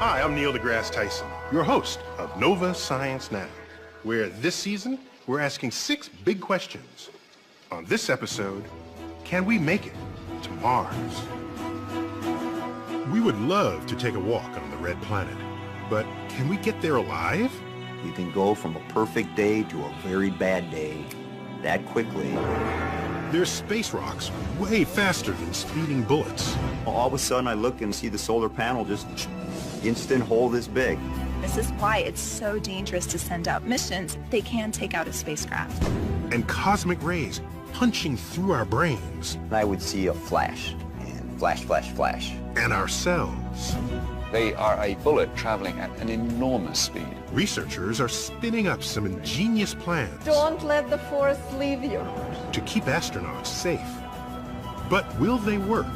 Hi, I'm Neil deGrasse Tyson, your host of Nova Science Now, where this season we're asking 6 big questions. On this episode, can we make it to Mars? We would love to take a walk on the red planet, but can we get there alive? You can go from a perfect day to a very bad day that quickly. There's space rocks way faster than speeding bullets. All of a sudden I look and see the solar panel just instant hole this big. This is why it's so dangerous to send out missions. They can take out a spacecraft. And cosmic rays punching through our brains. I would see a flash, and flash, flash, flash. And ourselves. They are a bullet traveling at an enormous speed. Researchers are spinning up some ingenious plans. Don't let the force leave you. To keep astronauts safe. But will they work?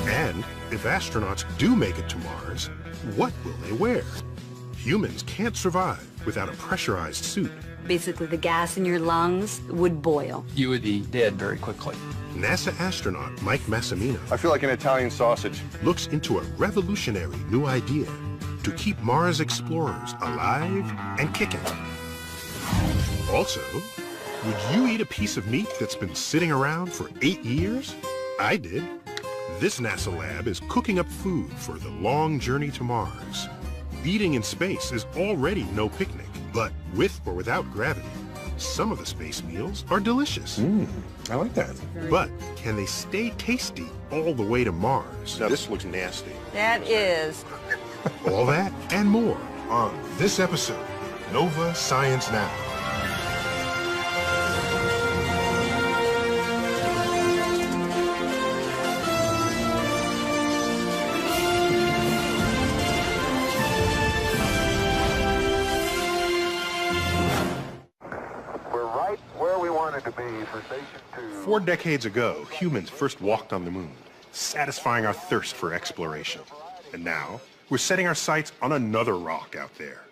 And if astronauts do make it to Mars, what will they wear? Humans can't survive without a pressurized suit. Basically, the gas in your lungs would boil. You would be dead very quickly. NASA astronaut Mike Massimino I feel like an Italian sausage. looks into a revolutionary new idea to keep Mars explorers alive and kicking. Also, would you eat a piece of meat that's been sitting around for 8 years? I did. This NASA lab is cooking up food for the long journey to Mars. Eating in space is already no picnic, but with or without gravity, some of the space meals are delicious. I like that. But can they stay tasty all the way to Mars? Now this looks nasty. That is. All that and more on this episode of Nova Science Now. We're right where we wanted to be for Station 2. 4 decades ago, humans first walked on the moon, satisfying our thirst for exploration. And now, we're setting our sights on another rock out there,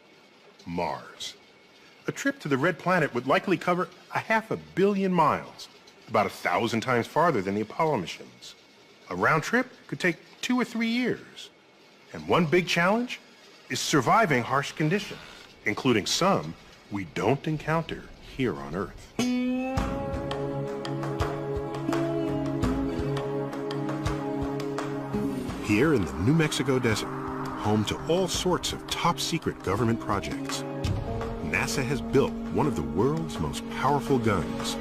Mars. A trip to the red planet would likely cover 500 million miles, about 1,000 times farther than the Apollo missions. A round trip could take 2 or 3 years. And one big challenge is surviving harsh conditions, including some we don't encounter here on Earth. Here in the New Mexico desert, home to all sorts of top-secret government projects, NASA has built one of the world's most powerful guns.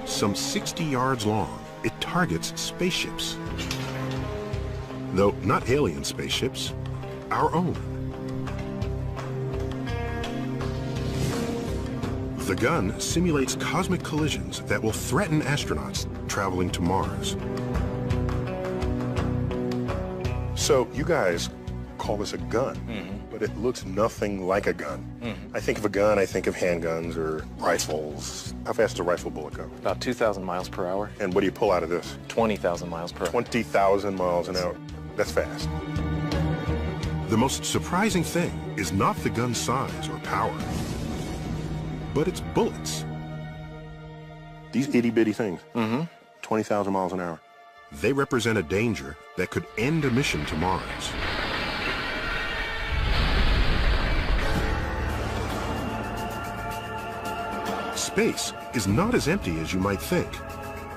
Some 60 yards long, it targets spaceships. Though not alien spaceships, our own. The gun simulates cosmic collisions that will threaten astronauts traveling to Mars. So you guys call this a gun, but it looks nothing like a gun. I think of a gun, I think of handguns or rifles. How fast does a rifle bullet go? About 2,000 miles per hour. And what do you pull out of this? 20,000 miles per hour. 20,000 miles an hour. That's fast. The most surprising thing is not the gun's size or power, but its bullets. These itty-bitty things, 20,000 miles an hour. They represent a danger that could end a mission to Mars. Space is not as empty as you might think,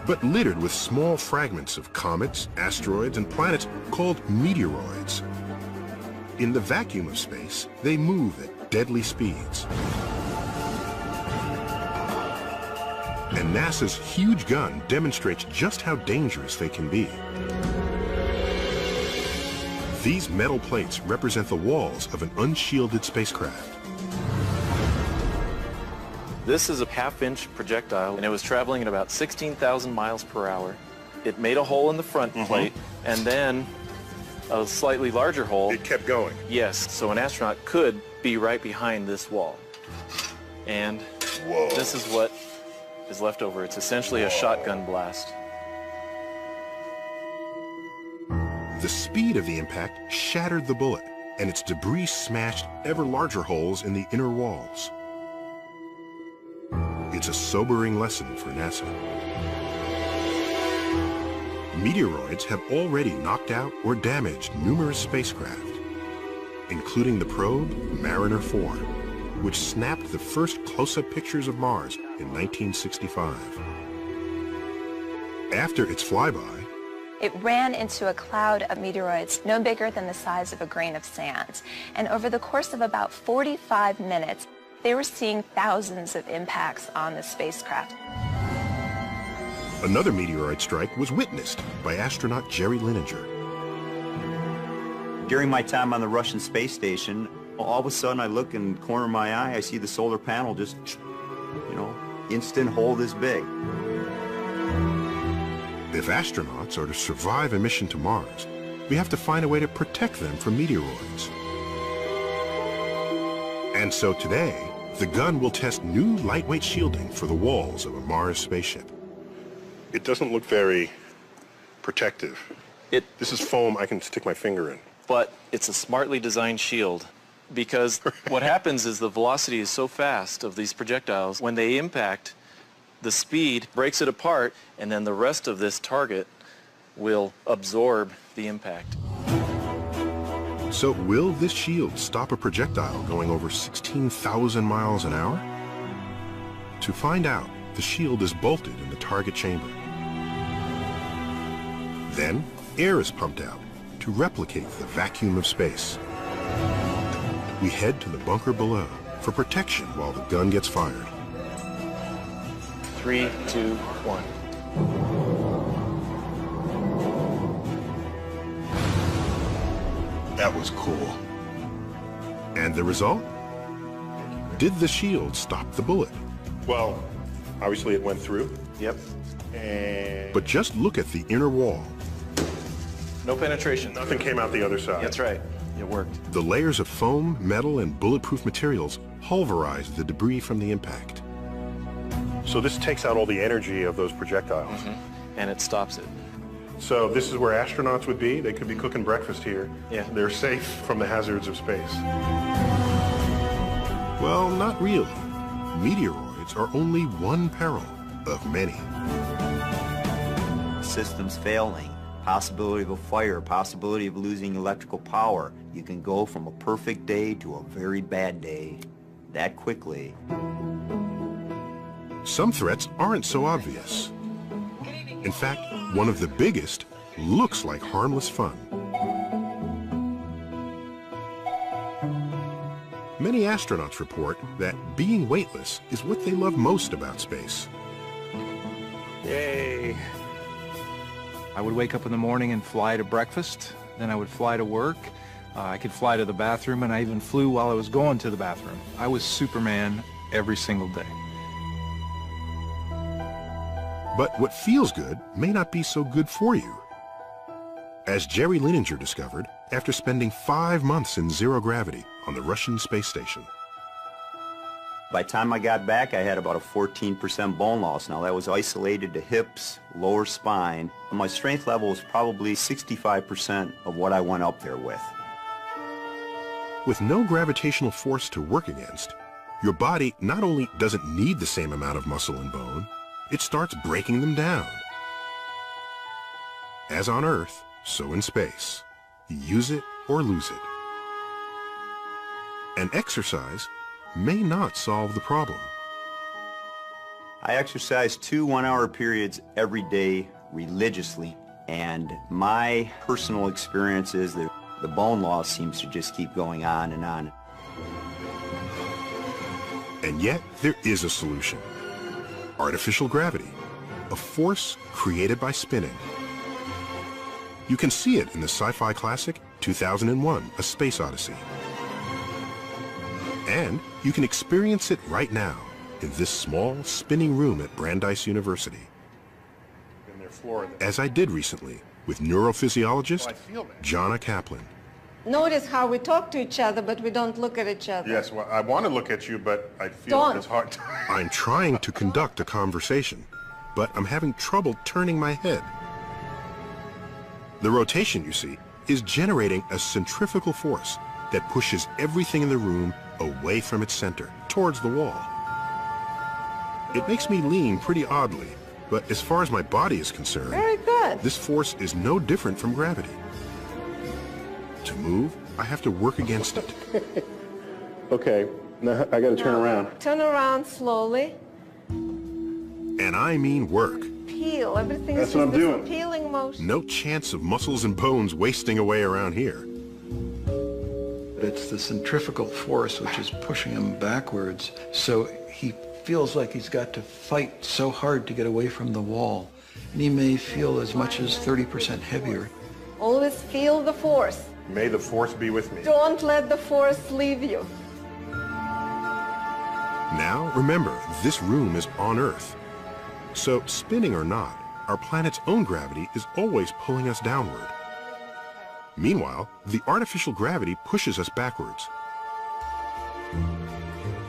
but littered with small fragments of comets, asteroids, and planets called meteoroids. In the vacuum of space, they move at deadly speeds. And NASA's huge gun demonstrates just how dangerous they can be. These metal plates represent the walls of an unshielded spacecraft. This is a half-inch projectile, and it was traveling at about 16,000 miles per hour. It made a hole in the front plate, and then a slightly larger hole. It kept going. Yes, so an astronaut could be right behind this wall. And this is what is left over. It's essentially a shotgun blast. The speed of the impact shattered the bullet, and its debris smashed ever larger holes in the inner walls. It's a sobering lesson for NASA. Meteoroids have already knocked out or damaged numerous spacecraft, including the probe Mariner 4, which snapped the first close-up pictures of Mars in 1965. After its flyby, It ran into a cloud of meteoroids no bigger than the size of a grain of sand. And over the course of about 45 minutes, they were seeing thousands of impacts on the spacecraft. another meteoroid strike was witnessed by astronaut Jerry Linenger. During my time on the Russian space station, all of a sudden I look in the corner of my eye, I see the solar panel just, instant hole this big. If astronauts are to survive a mission to Mars, we have to find a way to protect them from meteoroids. And so today, the gun will test new lightweight shielding for the walls of a Mars spaceship. It doesn't look very protective. This is foam I can stick my finger in. But it's a smartly designed shield, because what happens is the velocity is so fast of these projectiles, when they impact, the speed breaks it apart, and then the rest of this target will absorb the impact. So will this shield stop a projectile going over 16,000 miles an hour? To find out, the shield is bolted in the target chamber. Then, air is pumped out to replicate the vacuum of space. We head to the bunker below for protection while the gun gets fired. 3, 2, 1. That was cool. And the result? Did the shield stop the bullet? Well, obviously it went through. Yep. But just look at the inner wall. No penetration. Nothing came out the other side. That's right. It worked. The layers of foam, metal, and bulletproof materials pulverized the debris from the impact. So this takes out all the energy of those projectiles. Mm-hmm. And it stops it. So this is where astronauts would be? They could be cooking breakfast here. Yeah. They're safe from the hazards of space. Well, not really. Meteoroids are only one peril of many. Systems failing, possibility of a fire, possibility of losing electrical power. You can go from a perfect day to a very bad day that quickly. Some threats aren't so obvious. In fact, one of the biggest looks like harmless fun. Many astronauts report that being weightless is what they love most about space. Yay! I would wake up in the morning and fly to breakfast, then I would fly to work. I could fly to the bathroom, and I even flew while I was going to the bathroom. I was Superman every single day. But what feels good may not be so good for you. As Jerry Linenger discovered after spending 5 months in zero gravity on the Russian space station. By the time I got back, I had about a 14% bone loss. Now that was isolated to hips, lower spine. And my strength level was probably 65% of what I went up there with. With no gravitational force to work against, your body not only doesn't need the same amount of muscle and bone, it starts breaking them down. As on Earth, so in space. You use it or lose it. And exercise may not solve the problem. I exercise 2 one-hour periods every day religiously, and my personal experience is that the bone loss seems to just keep going on and on. And yet, there is a solution. Artificial gravity, a force created by spinning. You can see it in the sci-fi classic 2001: A Space Odyssey. And you can experience it right now in this small spinning room at Brandeis University. As I did recently with neurophysiologist Jonna Kaplan. Notice how we talk to each other, but we don't look at each other. Yes, well, I want to look at you, but I feel it's hard. I'm trying to conduct a conversation, but I'm having trouble turning my head. The rotation, you see, is generating a centrifugal force that pushes everything in the room away from its center, towards the wall. It makes me lean pretty oddly, but as far as my body is concerned... Very good. good. This force is no different from gravity. To move, I have to work against it. Okay, now I gotta turn around. Turn around slowly. And I mean work. Peel. Everything That's is what I'm just doing. this peeling motion. No chance of muscles and bones wasting away around here. It's the centrifugal force which is pushing him backwards, so he feels like he's got to fight so hard to get away from the wall. And he may feel as much as 30% heavier. Always feel the force. May the force be with me. Don't let the force leave you. Now, remember, this room is on Earth. So, spinning or not, our planet's own gravity is always pulling us downward. Meanwhile, the artificial gravity pushes us backwards.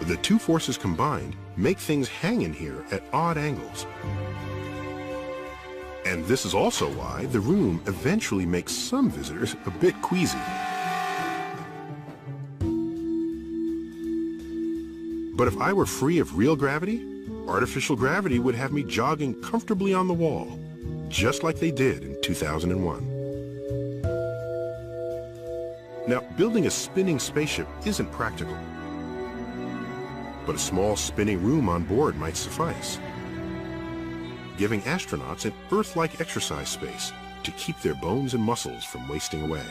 The two forces combined make things hang in here at odd angles. And this is also why the room eventually makes some visitors a bit queasy. But if I were free of real gravity, artificial gravity would have me jogging comfortably on the wall, just like they did in 2001. Now, building a spinning spaceship isn't practical, but a small spinning room on board might suffice, giving astronauts an Earth-like exercise space to keep their bones and muscles from wasting away.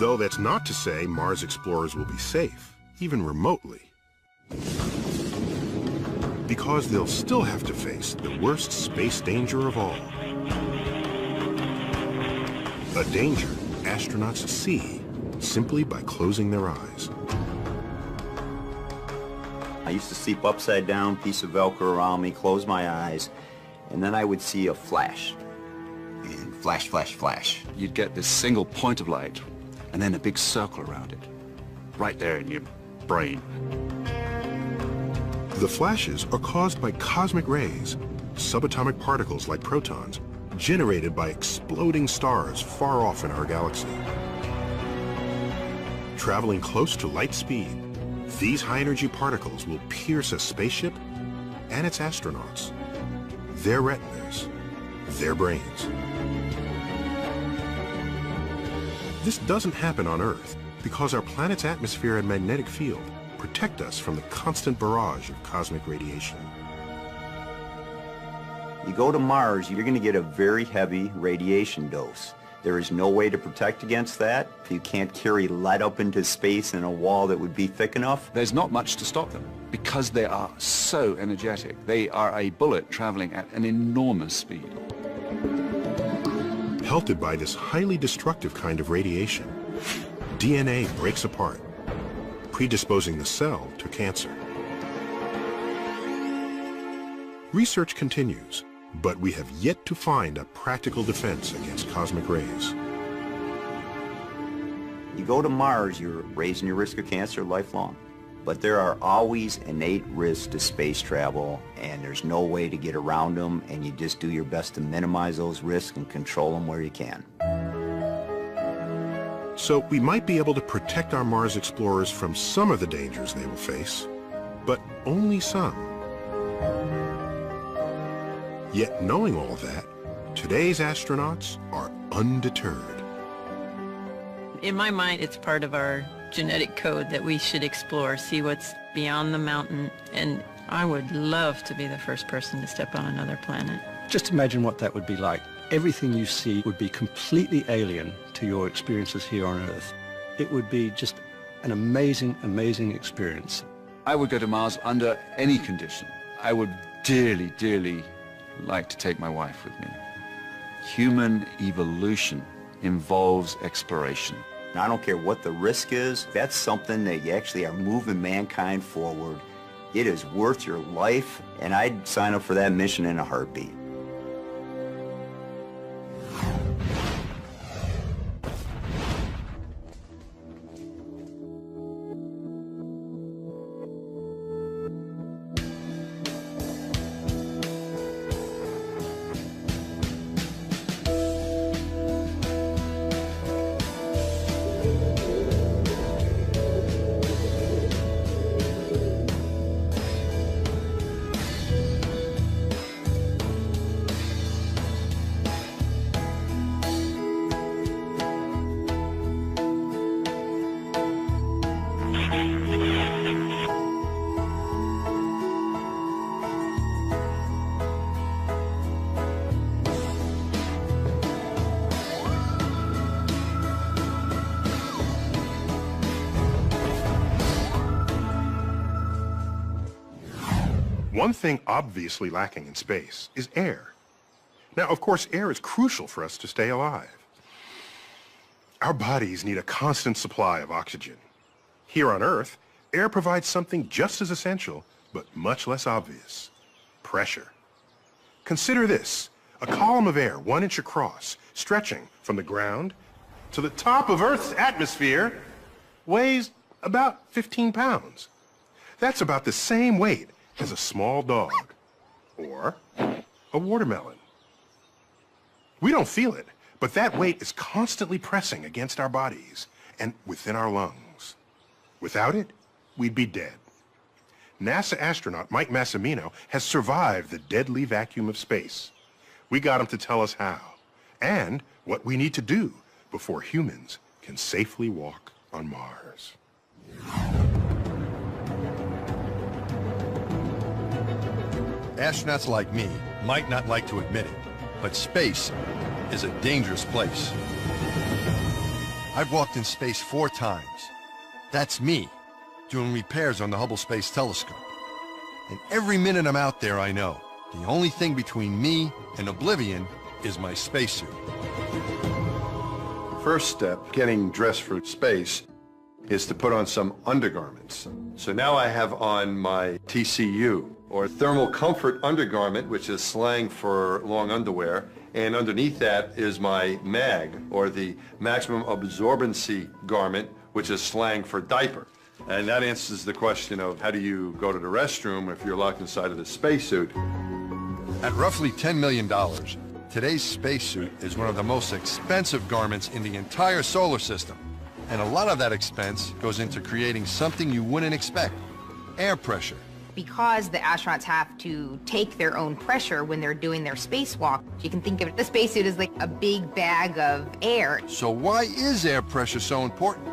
Though that's not to say Mars explorers will be safe, even remotely, because they'll still have to face the worst space danger of all. A danger astronauts see simply by closing their eyes. I used to sleep upside down, piece of Velcro around me, close my eyes, and then I would see a flash. And flash, flash, flash. You'd get this single point of light, and then a big circle around it, right there in your brain. The flashes are caused by cosmic rays, subatomic particles like protons, generated by exploding stars far off in our galaxy. Traveling close to light speed, these high-energy particles will pierce a spaceship and its astronauts, their retinas, their brains. This doesn't happen on Earth because our planet's atmosphere and magnetic field protect us from the constant barrage of cosmic radiation. You go to Mars, you're going to get a very heavy radiation dose. There is no way to protect against that. You can't carry lead up into space in a wall that would be thick enough. There's not much to stop them because they are so energetic. They are a bullet traveling at an enormous speed. Pelted by this highly destructive kind of radiation, DNA breaks apart, predisposing the cell to cancer. Research continues, but we have yet to find a practical defense against cosmic rays. You go to Mars, you're raising your risk of cancer lifelong. But there are always innate risks to space travel, and there's no way to get around them, and you just do your best to minimize those risks and control them where you can. So we might be able to protect our Mars explorers from some of the dangers they will face, but only some. Yet knowing all that, today's astronauts are undeterred. In my mind, it's part of our genetic code that we should explore, see what's beyond the mountain, and I would love to be the first person to step on another planet. Just imagine what that would be like. Everything you see would be completely alien to your experiences here on Earth. It would be just an amazing, amazing experience. I would go to Mars under any condition. I would dearly, dearly like to take my wife with me. Human evolution involves exploration. And I don't care what the risk is, that's something that you actually are moving mankind forward. It is worth your life, and I'd sign up for that mission in a heartbeat. One thing obviously lacking in space is air. Now, of course, air is crucial for us to stay alive. Our bodies need a constant supply of oxygen. Here on Earth, air provides something just as essential, but much less obvious: pressure. Consider this: a column of air 1 inch across, stretching from the ground to the top of Earth's atmosphere, weighs about 15 pounds. That's about the same weight as a small dog or a watermelon. We don't feel it, but that weight is constantly pressing against our bodies and within our lungs. Without it, we'd be dead. NASA astronaut Mike Massimino has survived the deadly vacuum of space. We got him to tell us how and what we need to do before humans can safely walk on Mars. Astronauts like me might not like to admit it, but space is a dangerous place. I've walked in space 4 times. That's me, doing repairs on the Hubble Space Telescope. And every minute I'm out there, I know the only thing between me and oblivion is my spacesuit. First step, getting dressed for space, is to put on some undergarments. So now I have on my TCU, or thermal comfort undergarment, which is slang for long underwear, and underneath that is my MAG, or the maximum absorbency garment, which is slang for diaper. And that answers the question of how do you go to the restroom if you're locked inside of the spacesuit. At roughly $10 million, today's spacesuit is one of the most expensive garments in the entire solar system. And a lot of that expense goes into creating something you wouldn't expect: air pressure. Because the astronauts have to take their own pressure when they're doing their spacewalk, you can think of the spacesuit as like a big bag of air. So why is air pressure so important?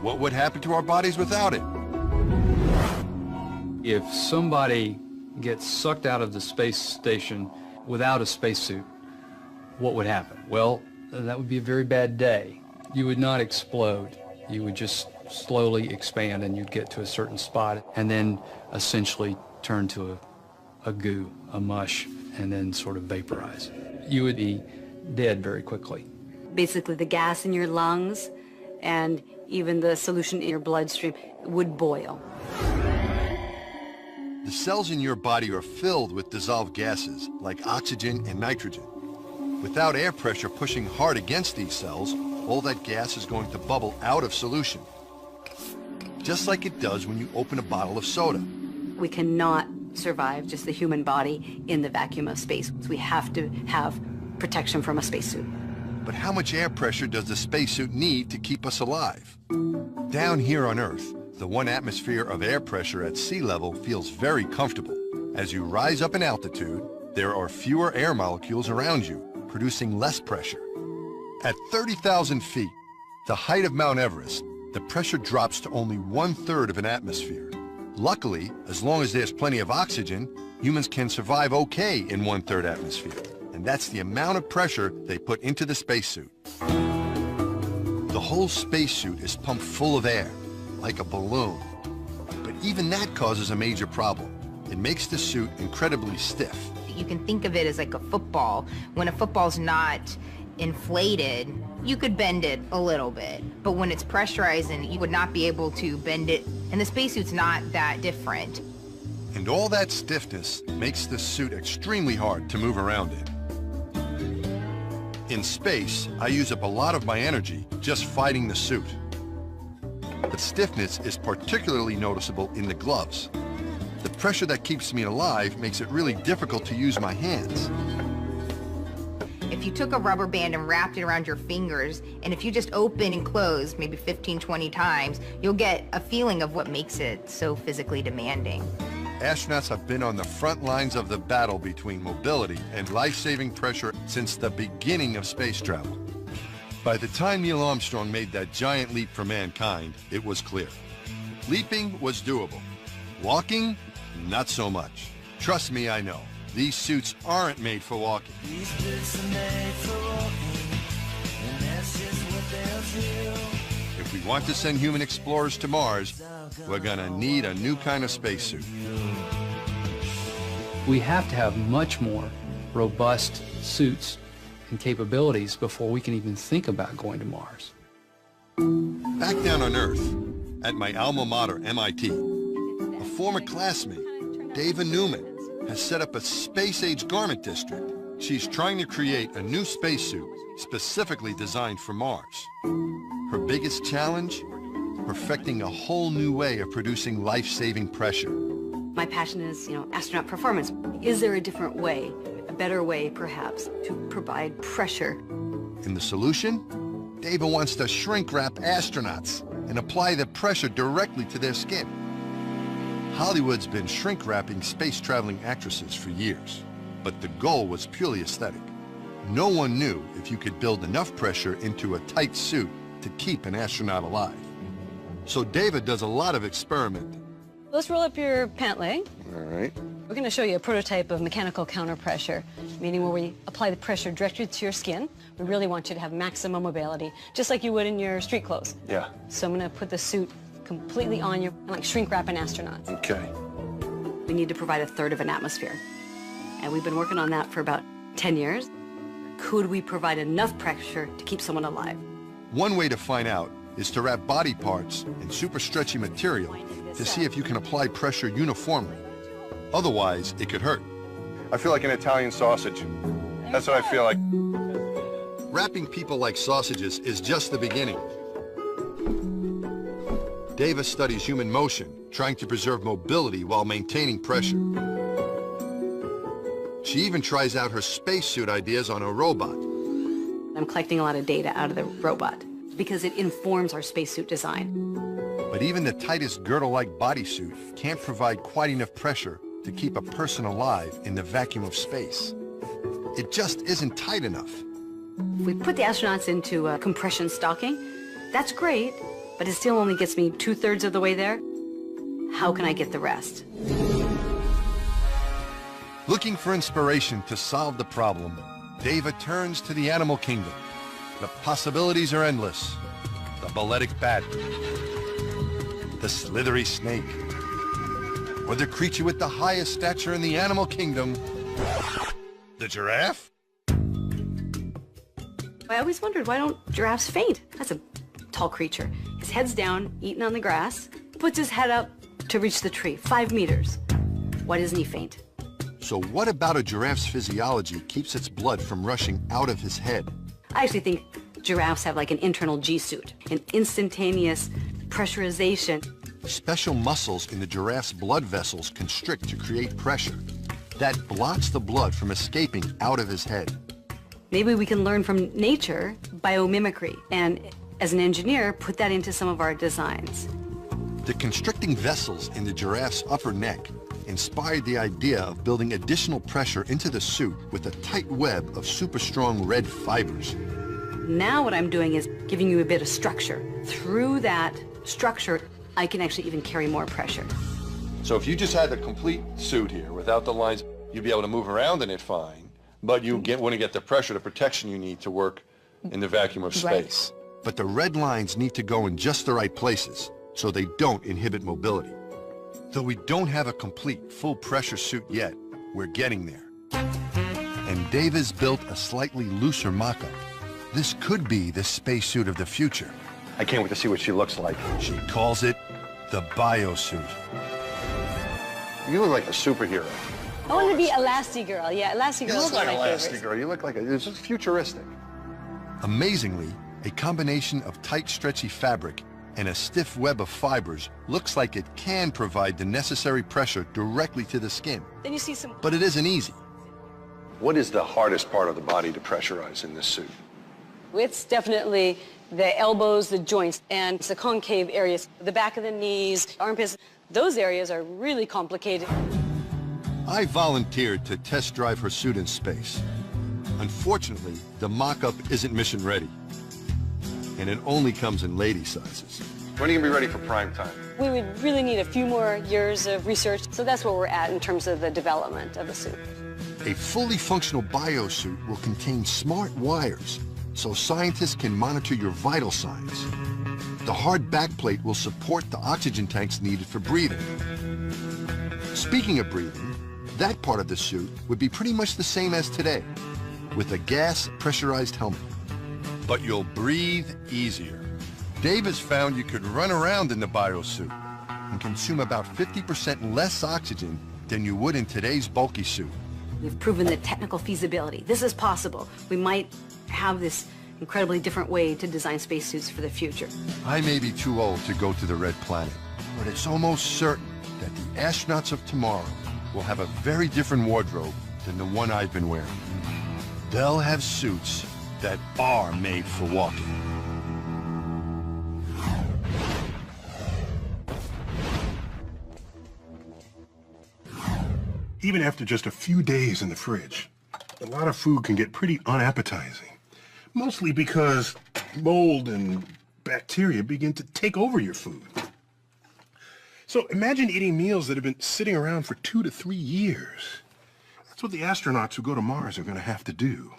What would happen to our bodies without it? If somebody gets sucked out of the space station without a spacesuit, what would happen? Well, that would be a very bad day. You would not explode. You would just slowly expand, and you'd get to a certain spot and then essentially turn to a goo, a mush, and then sort of vaporize. You would be dead very quickly. Basically, the gas in your lungs and even the solution in your bloodstream would boil. The cells in your body are filled with dissolved gases like oxygen and nitrogen. Without air pressure pushing hard against these cells, all that gas is going to bubble out of solution, just like it does when you open a bottle of soda. We cannot survive, just the human body, in the vacuum of space. We have to have protection from a spacesuit. But how much air pressure does the spacesuit need to keep us alive? Down here on Earth, the 1 atmosphere of air pressure at sea level feels very comfortable. As you rise up in altitude, there are fewer air molecules around you, producing less pressure. At 30,000 feet, the height of Mount Everest, the pressure drops to only 1/3 of an atmosphere. Luckily, as long as there's plenty of oxygen, humans can survive okay in 1/3 atmosphere. And that's the amount of pressure they put into the spacesuit. The whole spacesuit is pumped full of air, like a balloon. But even that causes a major problem. It makes the suit incredibly stiff. You can think of it as like a football. When a football's not inflated, you could bend it a little bit. But when it's pressurized, and you would not be able to bend it. And the spacesuit's not that different. And all that stiffness makes the suit extremely hard to move around in. In space, I use up a lot of my energy just fighting the suit. But stiffness is particularly noticeable in the gloves. The pressure that keeps me alive makes it really difficult to use my hands. If you took a rubber band and wrapped it around your fingers, and if you just open and close maybe 15, 20 times, you'll get a feeling of what makes it so physically demanding. Astronauts have been on the front lines of the battle between mobility and life-saving pressure since the beginning of space travel. By the time Neil Armstrong made that giant leap for mankind, it was clear. Leaping was doable. Walking, not so much. Trust me, I know. These suits aren't made for walking. These boots are made for walking, and that's just what they'll do. If we want to send human explorers to Mars, we're gonna need a new kind of spacesuit. We have to have much more robust suits and capabilities before we can even think about going to Mars. Back down on Earth, at my alma mater, MIT, a former classmate, Dava Newman, has set up a space-age garment district. She's trying to create a new spacesuit specifically designed for Mars. Her biggest challenge? Perfecting a whole new way of producing life-saving pressure. My passion is, astronaut performance. Is there a different way, a better way perhaps, to provide pressure? And the solution? Dava wants to shrink-wrap astronauts and apply the pressure directly to their skin. Hollywood's been shrink-wrapping space-traveling actresses for years, but the goal was purely aesthetic. No one knew if you could build enough pressure into a tight suit to keep an astronaut alive. So Dava does a lot of experimenting. Let's roll up your pant leg. All right. We're going to show you a prototype of mechanical counterpressure, meaning where we apply the pressure directly to your skin. We really want you to have maximum mobility, just like you would in your street clothes. Yeah. So I'm going to put the suit completely on you, and like shrink wrap an astronaut. Okay. We need to provide 1/3 of an atmosphere. And we've been working on that for about 10 years. Could we provide enough pressure to keep someone alive? One way to find out is to wrap body parts in super stretchy material to see if you can apply pressure uniformly. Otherwise, it could hurt. I feel like an Italian sausage. That's what I feel like. Wrapping people like sausages is just the beginning. Dava studies human motion, trying to preserve mobility while maintaining pressure. She even tries out her spacesuit ideas on a robot. I'm collecting a lot of data out of the robot because it informs our spacesuit design. But even the tightest girdle-like bodysuit can't provide quite enough pressure to keep a person alive in the vacuum of space. It just isn't tight enough. If we put the astronauts into a compression stocking, that's great, but it still only gets me 2/3 of the way there. How can I get the rest? Looking for inspiration to solve the problem, Dava turns to the animal kingdom. The possibilities are endless. The balletic bat, the slithery snake, or the creature with the highest stature in the animal kingdom, the giraffe? I always wondered, why don't giraffes faint? That's a tall creature. His head's down, eating on the grass, puts his head up to reach the tree, 5 meters. Why doesn't he faint? So what about a giraffe's physiology keeps its blood from rushing out of his head? I actually think giraffes have like an internal G-suit, an instantaneous pressurization. Special muscles in the giraffe's blood vessels constrict to create pressure. That blocks the blood from escaping out of his head. Maybe we can learn from nature biomimicry, and as an engineer, put that into some of our designs. The constricting vessels in the giraffe's upper neck inspired the idea of building additional pressure into the suit with a tight web of super strong red fibers. Now what I'm doing is giving you a bit of structure. Through that structure, I can actually even carry more pressure. So if you just had the complete suit here without the lines, you'd be able to move around in it fine, but you wouldn't get the pressure, the protection you need to work in the vacuum of space. Right. But the red lines need to go in just the right places so they don't inhibit mobility. Though we don't have a complete full pressure suit yet, we're getting there. And Dava's built a slightly looser mock-up. This could be the spacesuit of the future. I can't wait to see what she looks like. She calls it the biosuit. You look like a superhero. I want to be Elastigirl. Yeah, Elastigirl. You look like Elastigirl. Elastigirl. You look like it's just futuristic. Amazingly, a combination of tight, stretchy fabric and a stiff web of fibers looks like it can provide the necessary pressure directly to the skin. Then you see some... But it isn't easy. What is the hardest part of the body to pressurize in this suit? It's definitely the elbows, the joints, and the concave areas, the back of the knees, armpits. Those areas are really complicated. I volunteered to test drive her suit in space. Unfortunately, the mock-up isn't mission ready. And it only comes in lady sizes. When are you going to be ready for prime time? We would really need a few more years of research, so that's where we're at in terms of the development of the suit. A fully functional biosuit will contain smart wires, so scientists can monitor your vital signs. The hard backplate will support the oxygen tanks needed for breathing. Speaking of breathing, that part of the suit would be pretty much the same as today, with a gas pressurized helmet. But you'll breathe easier. Dave has found you could run around in the biosuit and consume about 50% less oxygen than you would in today's bulky suit. We've proven the technical feasibility. This is possible. We might have this incredibly different way to design spacesuits for the future. I may be too old to go to the Red Planet, but it's almost certain that the astronauts of tomorrow will have a very different wardrobe than the one I've been wearing. They'll have suits that are made for walking. Even after just a few days in the fridge, a lot of food can get pretty unappetizing. Mostly because mold and bacteria begin to take over your food. So imagine eating meals that have been sitting around for 2 to 3 years. That's what the astronauts who go to Mars are going to have to do.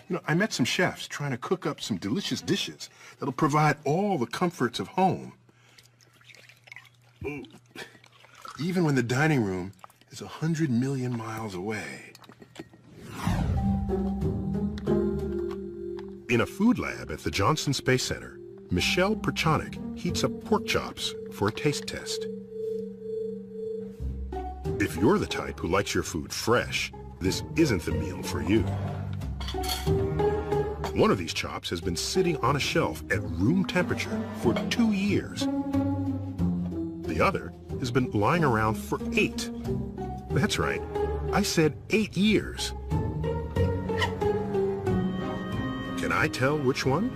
You know, I met some chefs trying to cook up some delicious dishes that'll provide all the comforts of home. Even when the dining room is 100 million miles away. In a food lab at the Johnson Space Center, Michelle Perchonik heats up pork chops for a taste test. If you're the type who likes your food fresh, this isn't the meal for you. One of these chops has been sitting on a shelf at room temperature for 2 years. The other has been lying around for 8. That's right, I said 8 years. Can I tell which one?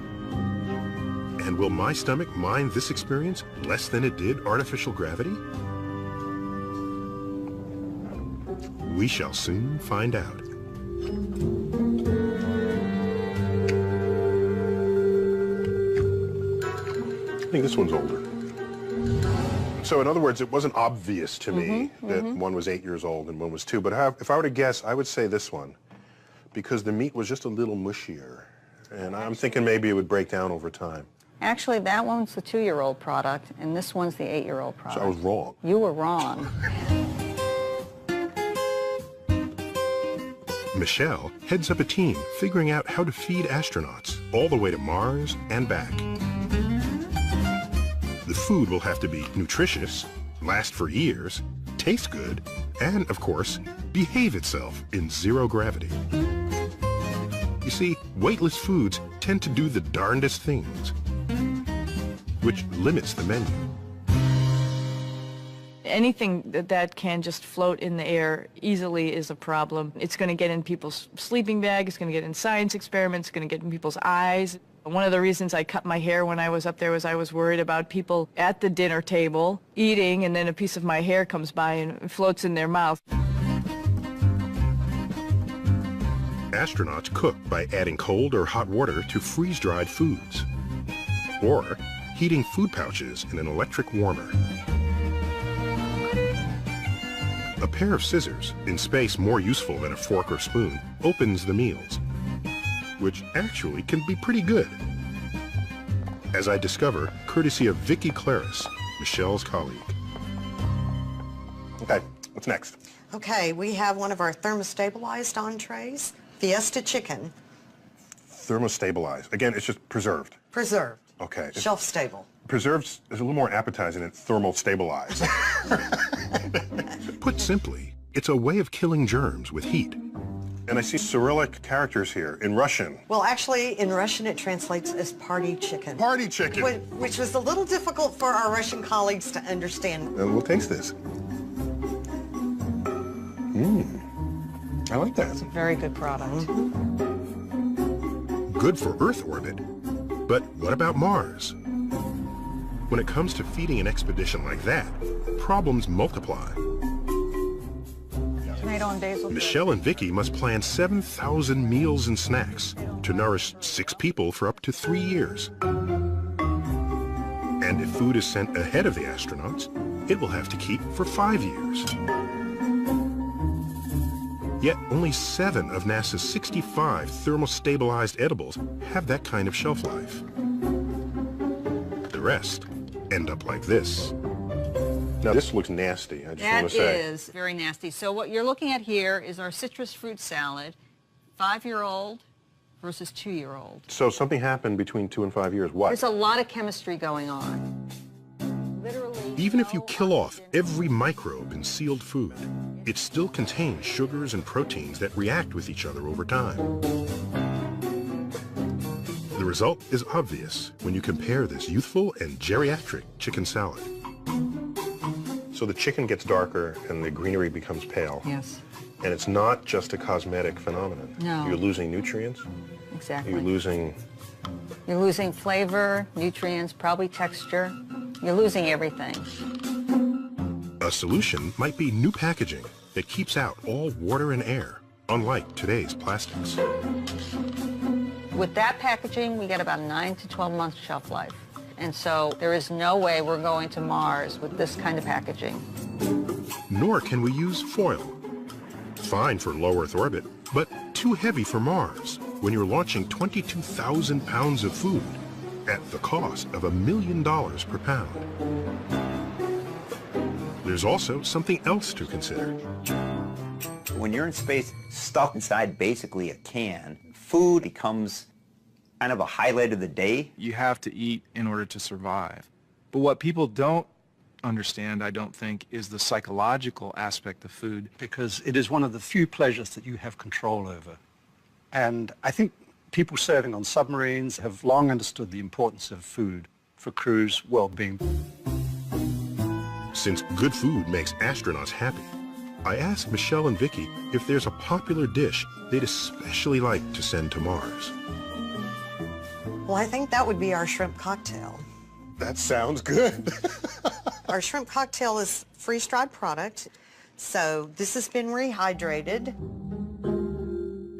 And will my stomach mind this experience less than it did artificial gravity? We shall soon find out. I think this one's older. So in other words, it wasn't obvious to me that one was 8 years old and one was 2. But if I were to guess, I would say this one, because the meat was just a little mushier. And I'm thinking maybe it would break down over time. Actually, that one's the 2-year-old product, and this one's the 8-year-old product. So I was wrong. You were wrong. Michelle heads up a team figuring out how to feed astronauts all the way to Mars and back. The food will have to be nutritious, last for years, taste good, and, of course, behave itself in zero gravity. You see, weightless foods tend to do the darndest things, which limits the menu. Anything that can just float in the air easily is a problem. It's going to get in people's sleeping bag, it's going to get in science experiments, it's going to get in people's eyes. One of the reasons I cut my hair when I was up there was I was worried about people at the dinner table eating, and then a piece of my hair comes by and floats in their mouth. Astronauts cook by adding cold or hot water to freeze-dried foods, or heating food pouches in an electric warmer. A pair of scissors, in space more useful than a fork or spoon, opens the meals, which actually can be pretty good, as I discover courtesy of Vicki Claris, Michelle's colleague. Okay, what's next? Okay, we have one of our thermostabilized entrees, Fiesta chicken. Thermostabilized. Again, it's just preserved. Preserved. Okay. Shelf stable. Preserved is a little more appetizing than thermal stabilized. Put simply, it's a way of killing germs with heat. And I see Cyrillic characters here in Russian. Well, actually, in Russian, it translates as party chicken. Party chicken. Which was a little difficult for our Russian colleagues to understand. We'll taste this. I like that. It's a very good product. Good for Earth orbit. But what about Mars? When it comes to feeding an expedition like that, problems multiply. Tomato and basil. Michelle and Vicki must plan 7,000 meals and snacks to nourish 6 people for up to 3 years. And if food is sent ahead of the astronauts, it will have to keep for 5 years. Yet only 7 of NASA's 65 thermostabilized edibles have that kind of shelf life. The rest end up like this. Now this looks nasty, I just want That to say. is very nasty. So what you're looking at here is our citrus fruit salad, 5-year-old versus 2-year-old. So something happened between 2 and 5 years. What? There's a lot of chemistry going on. Literally. Even if you kill off every microbe in sealed food, it still contains sugars and proteins that react with each other over time. The result is obvious when you compare this youthful and geriatric chicken salad. So the chicken gets darker and the greenery becomes pale. Yes. And it's not just a cosmetic phenomenon. No. You're losing nutrients. Exactly. You're losing flavor, nutrients, probably texture. You're losing everything. A solution might be new packaging that keeps out all water and air, unlike today's plastics. With that packaging, we get about 9 to 12 months shelf life. And so there is no way we're going to Mars with this kind of packaging. Nor can we use foil. Fine for low Earth orbit, but too heavy for Mars when you're launching 22,000 pounds of food at the cost of $1 million per pound. There's also something else to consider. When you're in space, stuck inside basically a can, food becomes kind of a highlight of the day. You have to eat in order to survive. But what people don't understand, I don't think, is the psychological aspect of food. Because it is one of the few pleasures that you have control over. And I think people serving on submarines have long understood the importance of food for crews' well-being. Since good food makes astronauts happy, I asked Michelle and Vicky if there's a popular dish they'd especially like to send to Mars. Well, I think that would be our shrimp cocktail. That sounds good. Our shrimp cocktail is freeze-dried product, so this has been rehydrated.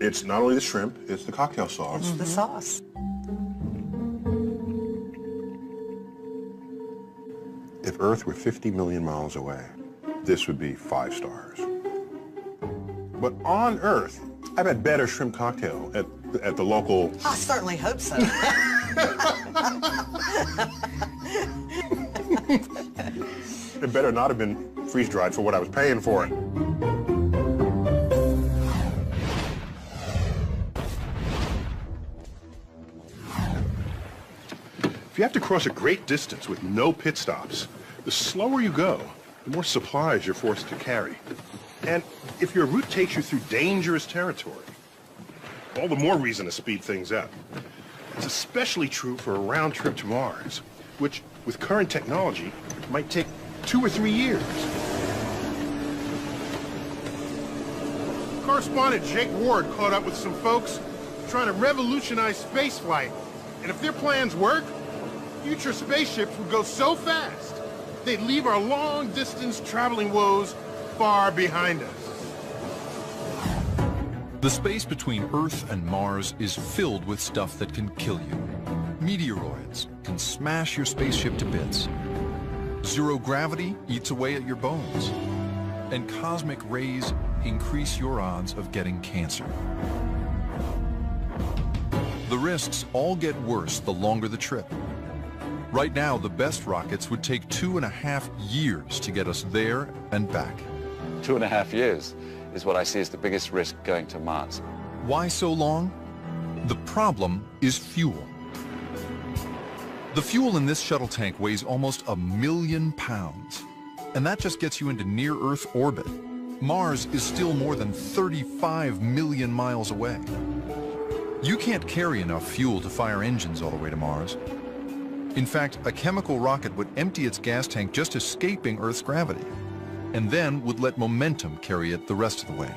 It's not only the shrimp, it's the cocktail sauce. It's the sauce. If Earth were 50 million miles away, this would be 5 stars. But on Earth, I've had better shrimp cocktail at the local... I certainly hope so. It better not have been freeze-dried for what I was paying for it. If you have to cross a great distance with no pit stops, the slower you go, the more supplies you're forced to carry. And if your route takes you through dangerous territory, all the more reason to speed things up. It's especially true for a round trip to Mars, which, with current technology, might take 2 or 3 years. Correspondent Jake Ward caught up with some folks trying to revolutionize spaceflight. And if their plans work, future spaceships would go so fast, they'd leave our long-distance traveling woes far behind us. The space between Earth and Mars is filled with stuff that can kill you. Meteoroids can smash your spaceship to bits. Zero gravity eats away at your bones. And cosmic rays increase your odds of getting cancer. The risks all get worse the longer the trip. Right now, the best rockets would take 2.5 years to get us there and back. 2.5 years is what I see as the biggest risk going to Mars. Why so long? The problem is fuel. The fuel in this shuttle tank weighs almost 1 million pounds, and that just gets you into near-Earth orbit. Mars is still more than 35 million miles away. You can't carry enough fuel to fire engines all the way to Mars. In fact, a chemical rocket would empty its gas tank just escaping Earth's gravity, and then would let momentum carry it the rest of the way.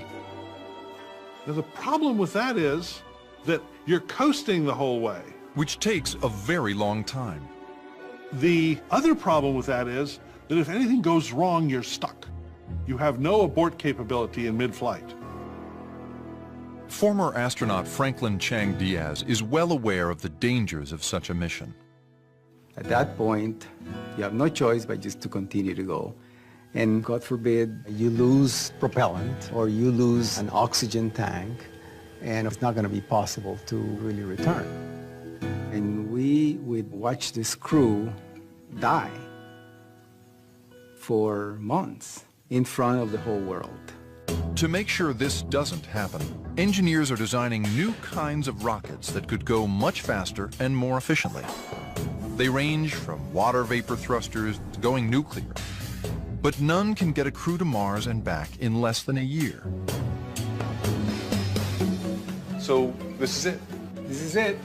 Now, the problem with that is that you're coasting the whole way. Which takes a very long time. The other problem with that is that if anything goes wrong, you're stuck. You have no abort capability in mid-flight. Former astronaut Franklin Chang Diaz is well aware of the dangers of such a mission. At that point, you have no choice but just to continue to go. And God forbid, you lose propellant or you lose an oxygen tank, and it's not going to be possible to really return. And we would watch this crew die for months in front of the whole world. To make sure this doesn't happen, engineers are designing new kinds of rockets that could go much faster and more efficiently. They range from water vapor thrusters to going nuclear. But none can get a crew to Mars and back in less than a year. So this is it? This is it.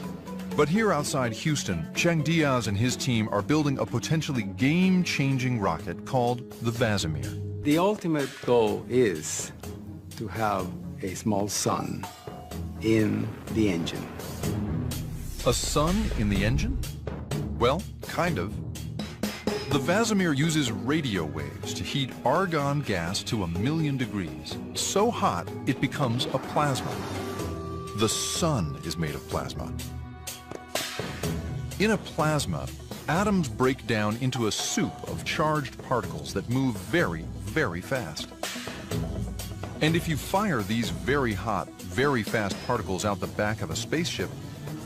But here outside Houston, Chang Diaz and his team are building a potentially game-changing rocket called the Vasimir. The ultimate goal is to have a small sun in the engine. A sun in the engine? Well, kind of. The Vasimir uses radio waves to heat argon gas to 1,000,000 degrees, so hot it becomes a plasma. The sun is made of plasma. In a plasma, atoms break down into a soup of charged particles that move very, very fast. And if you fire these very hot, very fast particles out the back of a spaceship,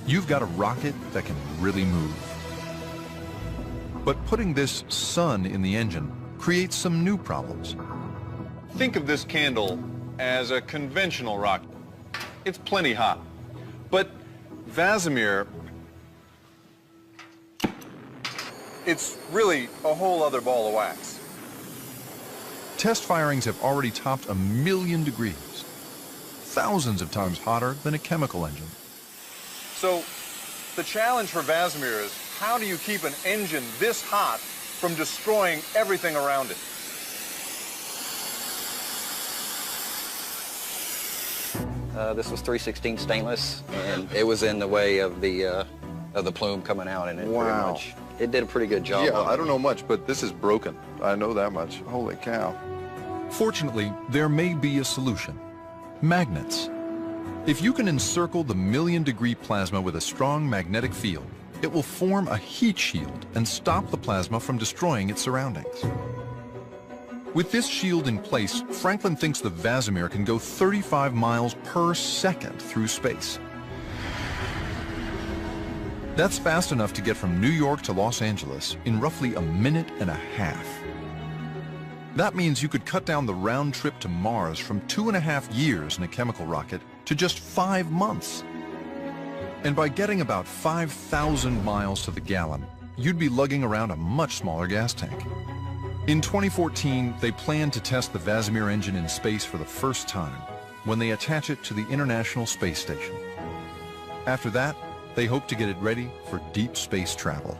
you've got a rocket that can really move. But putting this sun in the engine creates some new problems. Think of this candle as a conventional rocket. It's plenty hot. But Vasimir, it's really a whole other ball of wax. Test firings have already topped 1,000,000 degrees, thousands of times hotter than a chemical engine. So the challenge for Vasimir is, how do you keep an engine this hot from destroying everything around it? This was 316 stainless, and it was in the way of the plume coming out in it. Wow. Pretty much. It did a pretty good job. Yeah, I don't know much, but this is broken. I know that much. Holy cow. Fortunately, there may be a solution. Magnets. If you can encircle the 1,000,000-degree plasma with a strong magnetic field, it will form a heat shield and stop the plasma from destroying its surroundings. With this shield in place, Franklin thinks the Vasimir can go 35 miles per second through space. That's fast enough to get from New York to Los Angeles in roughly a minute and a half. That means you could cut down the round trip to Mars from 2.5 years in a chemical rocket to just 5 months. And by getting about 5,000 miles to the gallon, you'd be lugging around a much smaller gas tank. In 2014, they plan to test the Vasimir engine in space for the first time when they attach it to the International Space Station. After that, they hope to get it ready for deep space travel.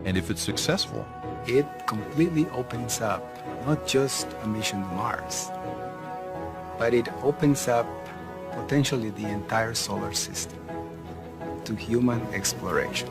And if it's successful, It completely opens up not just a mission to Mars, but it opens up potentially the entire solar system to human exploration.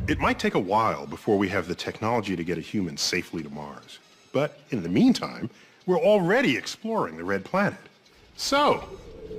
It might take a while before we have the technology to get a human safely to Mars. But in the meantime, we're already exploring the red planet. So,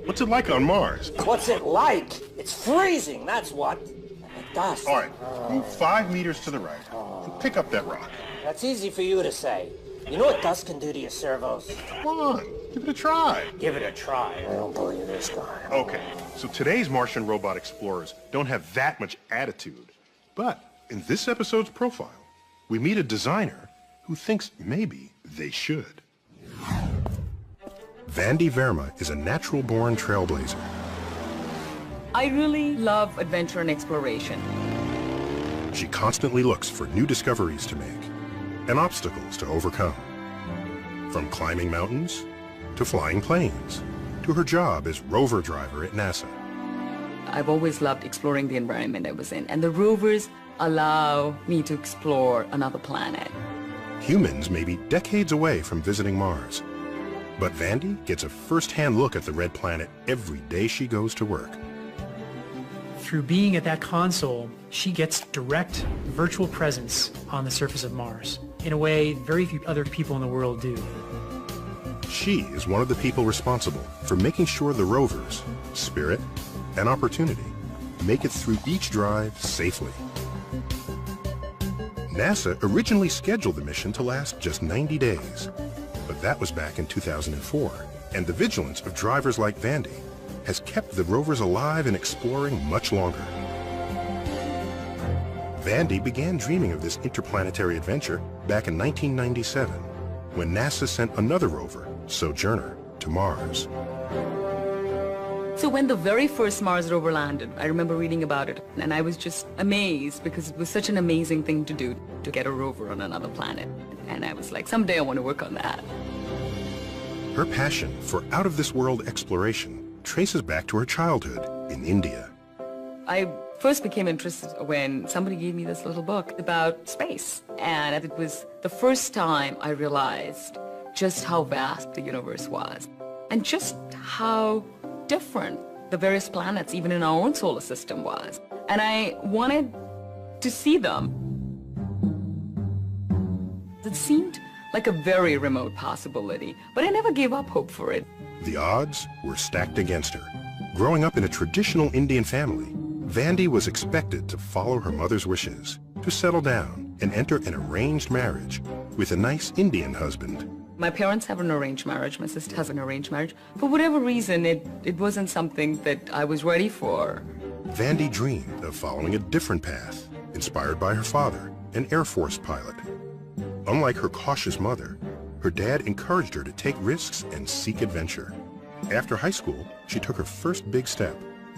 what's it like on Mars? What's it like? It's freezing, that's what. And the dust. All right, move 5 meters to the right and pick up that rock. That's easy for you to say. You know what dust can do to your servos? Come on, give it a try. Give it a try. I don't believe this guy. Okay, so today's Martian robot explorers don't have that much attitude. But in this episode's profile, we meet a designer who thinks maybe they should. Vandy Verma is a natural-born trailblazer. I really love adventure and exploration. She constantly looks for new discoveries to make and obstacles to overcome. From climbing mountains to flying planes to her job as rover driver at NASA. I've always loved exploring the environment I was in, and the rovers allow me to explore another planet. Humans may be decades away from visiting Mars, but Vandy gets a first-hand look at the red planet every day she goes to work. Through being at that console, she gets direct virtual presence on the surface of Mars in a way very few other people in the world do. She is one of the people responsible for making sure the rovers, Spirit and Opportunity, make it through each drive safely. NASA originally scheduled the mission to last just 90 days, but that was back in 2004, and the vigilance of drivers like Vandy has kept the rovers alive and exploring much longer. Vandy began dreaming of this interplanetary adventure back in 1997, when NASA sent another rover, Sojourner, to Mars. So when the very first Mars rover landed, I remember reading about it, and I was just amazed because it was such an amazing thing to do, to get a rover on another planet. And I was like, someday I want to work on that. Her passion for out-of-this-world exploration traces back to her childhood in India. I first became interested when somebody gave me this little book about space. And it was the first time I realized just how vast the universe was and just how different the various planets, even in our own solar system, was. And I wanted to see them. It seemed like a very remote possibility, but I never gave up hope for it. The odds were stacked against her. Growing up in a traditional Indian family, Vandy was expected to follow her mother's wishes, to settle down and enter an arranged marriage with a nice Indian husband. My parents have an arranged marriage, my sister has an arranged marriage. For whatever reason, it wasn't something that I was ready for. Vandy dreamed of following a different path, inspired by her father, an Air Force pilot. Unlike her cautious mother, her dad encouraged her to take risks and seek adventure. After high school, she took her first big step.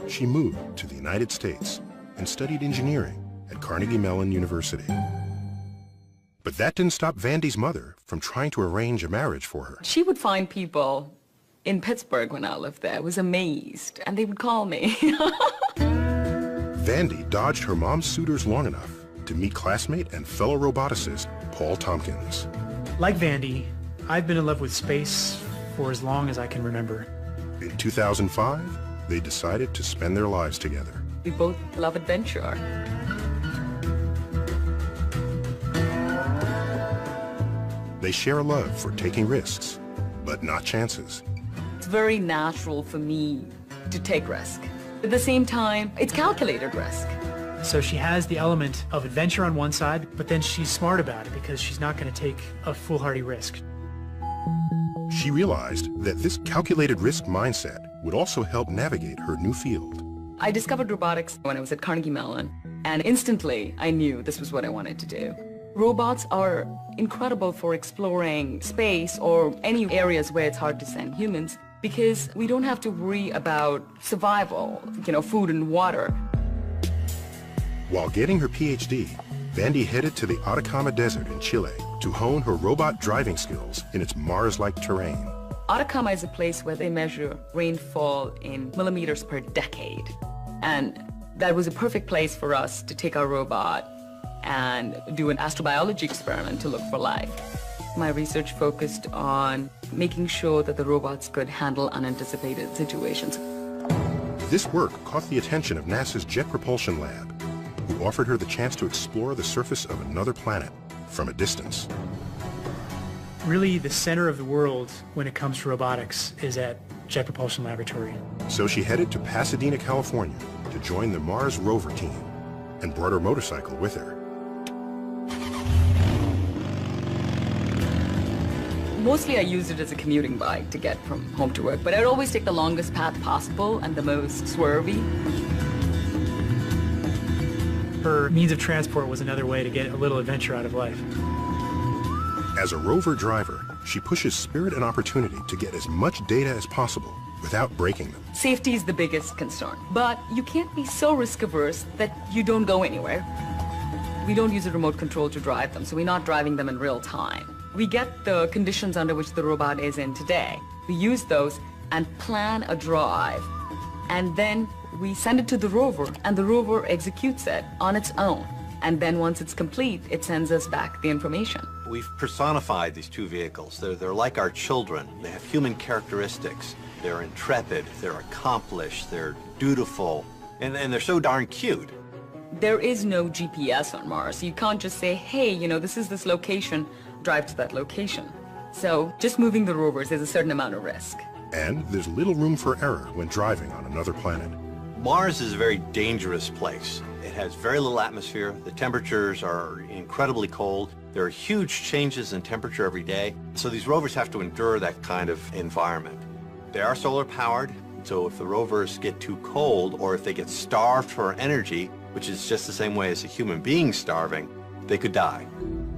She moved to the United States and studied engineering at Carnegie Mellon University. But that didn't stop Vandy's mother from trying to arrange a marriage for her. She would find people in Pittsburgh when I lived there. I was amazed, and they would call me. Vandy dodged her mom's suitors long enough to meet classmate and fellow roboticist Paul Tompkins. Like Vandy, I've been in love with space for as long as I can remember. In 2005, they decided to spend their lives together. We both love adventure. They share a love for taking risks, but not chances. It's very natural for me to take risk. At the same time, it's calculated risk. So she has the element of adventure on one side, but then she's smart about it because she's not going to take a foolhardy risk. She realized that this calculated risk mindset would also help navigate her new field. I discovered robotics when I was at Carnegie Mellon, and instantly I knew this was what I wanted to do. Robots are incredible for exploring space or any areas where it's hard to send humans because we don't have to worry about survival, food and water. While getting her Ph.D., Vandy headed to the Atacama Desert in Chile to hone her robot driving skills in its Mars-like terrain. Atacama is a place where they measure rainfall in millimeters per decade. And that was a perfect place for us to take our robot and do an astrobiology experiment to look for life. My research focused on making sure that the robots could handle unanticipated situations. This work caught the attention of NASA's Jet Propulsion Lab, who offered her the chance to explore the surface of another planet from a distance. Really, the center of the world when it comes to robotics is at Jet Propulsion Laboratory. So she headed to Pasadena, California to join the Mars rover team and brought her motorcycle with her. Mostly I used it as a commuting bike to get from home to work, but I'd always take the longest path possible and the most swervy. Her means of transport was another way to get a little adventure out of life. As a rover driver, she pushes Spirit and Opportunity to get as much data as possible without breaking them. Safety is the biggest concern, but you can't be so risk-averse that you don't go anywhere. We don't use a remote control to drive them, so we're not driving them in real time. We get the conditions under which the robot is in today. We use those and plan a drive, and then we send it to the rover, and the rover executes it on its own. And then once it's complete, it sends us back the information. We've personified these two vehicles. They're like our children. They have human characteristics. They're intrepid, they're accomplished, they're dutiful, and they're so darn cute. There is no GPS on Mars. You can't just say, hey, you know, this is this location, drive to that location. So just moving the rovers is a certain amount of risk. And there's little room for error when driving on another planet. Mars is a very dangerous place. It has very little atmosphere. The temperatures are incredibly cold. There are huge changes in temperature every day. So these rovers have to endure that kind of environment. They are solar powered, so if the rovers get too cold or if they get starved for energy, which is just the same way as a human being starving, they could die.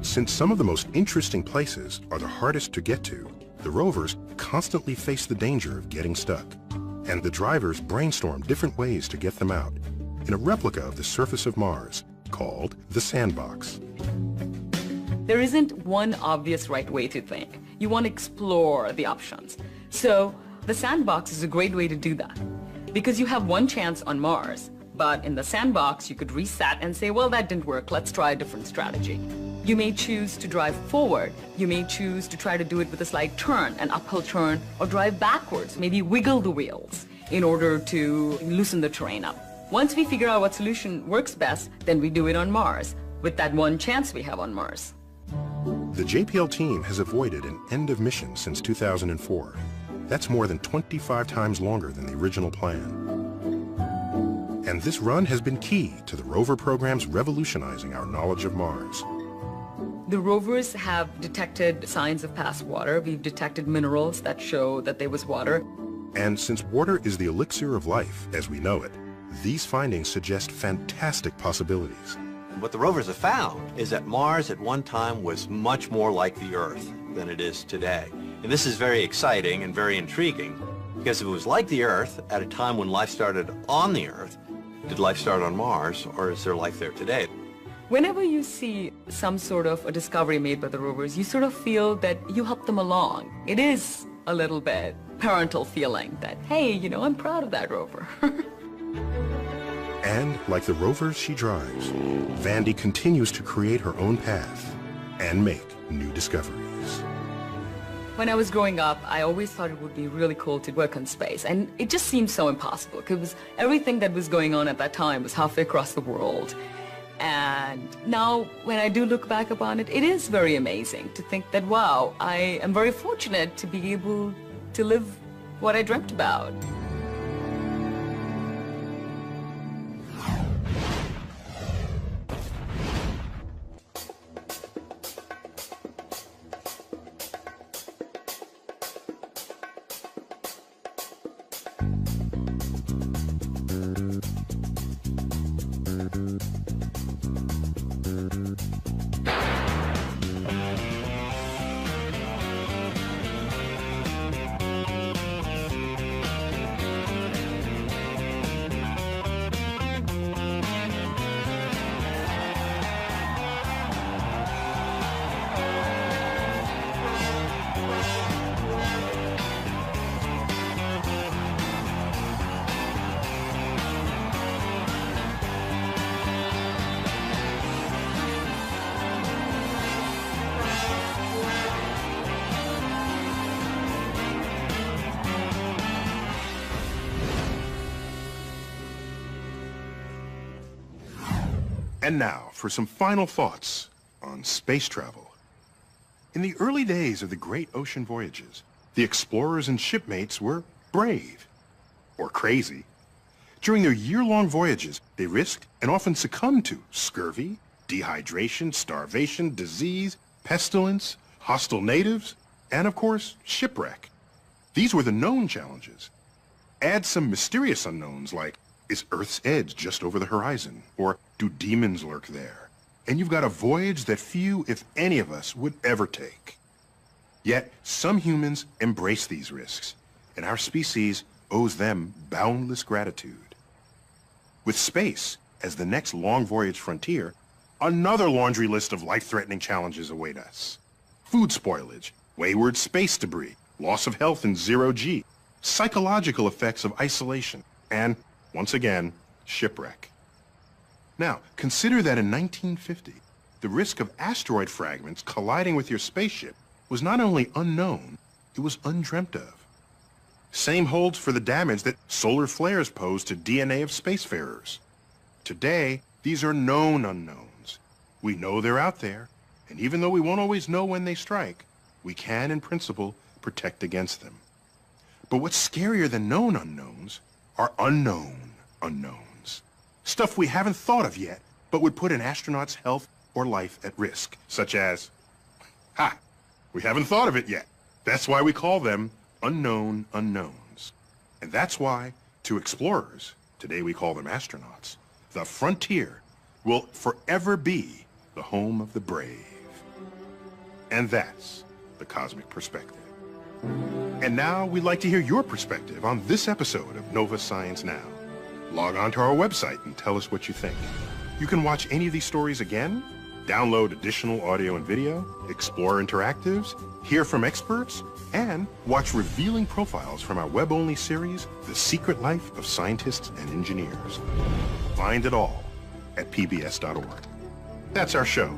Since some of the most interesting places are the hardest to get to, the rovers constantly face the danger of getting stuck. And the drivers brainstorm different ways to get them out in a replica of the surface of Mars called the sandbox. There isn't one obvious right way to think. You want to explore the options. So the sandbox is a great way to do that because you have one chance on Mars, but in the sandbox you could reset and say, well, that didn't work, let's try a different strategy. You may choose to drive forward. You may choose to try to do it with a slight turn, an uphill turn, or drive backwards, maybe wiggle the wheels in order to loosen the terrain up. Once we figure out what solution works best, then we do it on Mars with that one chance we have on Mars. The JPL team has avoided an end of mission since 2004. That's more than 25 times longer than the original plan. And this run has been key to the rover programs revolutionizing our knowledge of Mars. The rovers have detected signs of past water. We've detected minerals that show that there was water. And since water is the elixir of life as we know it, these findings suggest fantastic possibilities. What the rovers have found is that Mars at one time was much more like the Earth than it is today. And this is very exciting and very intriguing because if it was like the Earth at a time when life started on the Earth, did life start on Mars or is there life there today? Whenever you see some sort of a discovery made by the rovers, you sort of feel that you helped them along. It is a little bit parental feeling that, hey, you know, I'm proud of that rover. And like the rovers she drives, Vandy continues to create her own path and make new discoveries. When I was growing up, I always thought it would be really cool to work in space, and it just seemed so impossible because everything that was going on at that time was halfway across the world. And now, when I do look back upon it, it is very amazing to think that, wow, I am very fortunate to be able to live what I dreamt about. And now for some final thoughts on space travel. In the early days of the great ocean voyages, the explorers and shipmates were brave or crazy. During their year-long voyages, they risked and often succumbed to scurvy, dehydration, starvation, disease, pestilence, hostile natives, and of course, shipwreck. These were the known challenges. Add some mysterious unknowns like, is Earth's edge just over the horizon? Or do demons lurk there? And you've got a voyage that few, if any of us, would ever take. Yet, some humans embrace these risks, and our species owes them boundless gratitude. With space as the next long voyage frontier, another laundry list of life-threatening challenges await us. Food spoilage, wayward space debris, loss of health in zero-G, psychological effects of isolation, and, once again, shipwreck. Now, consider that in 1950, the risk of asteroid fragments colliding with your spaceship was not only unknown, it was undreamt of. Same holds for the damage that solar flares pose to DNA of spacefarers. Today, these are known unknowns. We know they're out there, and even though we won't always know when they strike, we can, in principle, protect against them. But what's scarier than known unknowns are unknown unknowns. Stuff we haven't thought of yet, but would put an astronaut's health or life at risk, such as, we haven't thought of it yet. That's why we call them unknown unknowns. And that's why, to explorers, today we call them astronauts, the frontier will forever be the home of the brave. And that's the Cosmic Perspective. And now we'd like to hear your perspective on this episode of Nova Science Now. Log on to our website and tell us what you think. You can watch any of these stories again, download additional audio and video, explore interactives, hear from experts, and watch revealing profiles from our web-only series, The Secret Life of Scientists and Engineers. Find it all at pbs.org. That's our show.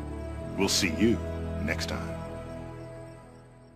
We'll see you next time.